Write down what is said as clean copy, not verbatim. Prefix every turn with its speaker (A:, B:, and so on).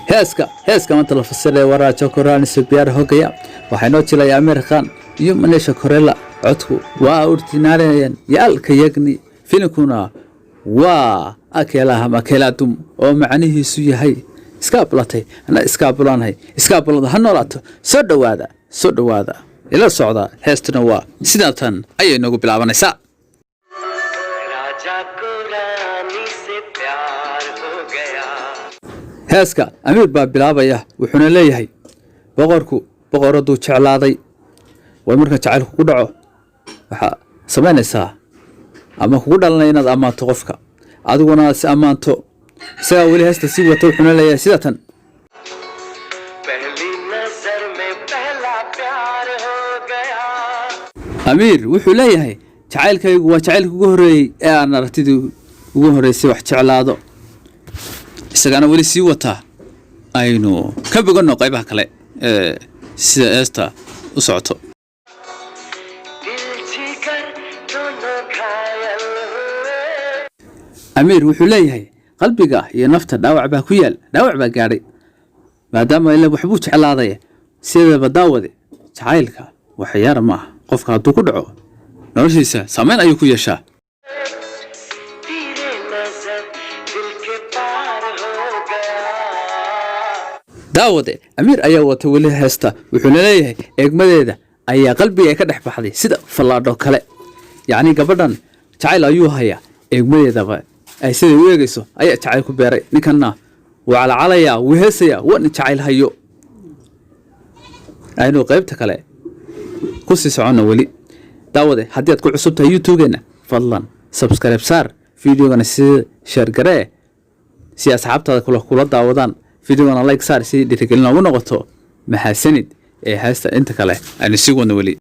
A: heeska maanta la fasiray waraajo koraan subiyaar hogaya waxaanoo jilay Amir Khan iyo Manisha Korea codku waa urtinaareen yaalka yagni filimkuna waa akelaha makeladum oo macnihiisu yahay iskaablatay ana iskaabulaanay iskaabulada hanolaato soo dhawaada ila socda heestuna waa sidatan ayay nagu bilaabanaysaa heeska Amir baa bilaabaya wuxuuna leeyahay boqoradu jeclaaday way marka jacaylku ku dhaco waxa sameynaysaa ama kugu dhalanay inaad amaanto qofka adiguna si amaanto isaga wali heesta si wato wuxuuna leeyahay sidatan Amir wuxuu leeyahay jacaylkaygu waa jacaylka ugu horeeyay ee aan aragtidii ugu horeysay wax jeclaado isagana wali sii wata aynu ka boganno qaybaha kale sida heesta u socoto Amir wuxuu leeyahay qalbiga iyo nafta dhaawac baa ku yaal dhaawac baa gaaray maadaama ilaa waxbuu jeclaaday sidaba daawade jacaylka wax yar ma aha qofka hadduu ku dhaco noloshiisa saameyn ayuu ku yeeshaa daawade Amir ayaa wata wali heesta wuxuuna leeyahay eegmadeeda ayaa qalbiga ka dhex baxday sida falaadho kale yacni gabadhan jacayl ayuu hayaa eegmadeedaba ay sida u eegayso ayaa jacayl ku beeray ninkanna waa calacalaya wuu heesaya wan jacayl hayo aynu qaybta kale ku sii socono wali daawade haddii aad ku cusub tahay YouTube-geena fadlan subscribe saar videogana si share garee si asxaabtaada kula daawadaan videogana like saar si dhiirigelin ugu noqoto mahadsanid ee heesta inta kale aynu sii wadno wali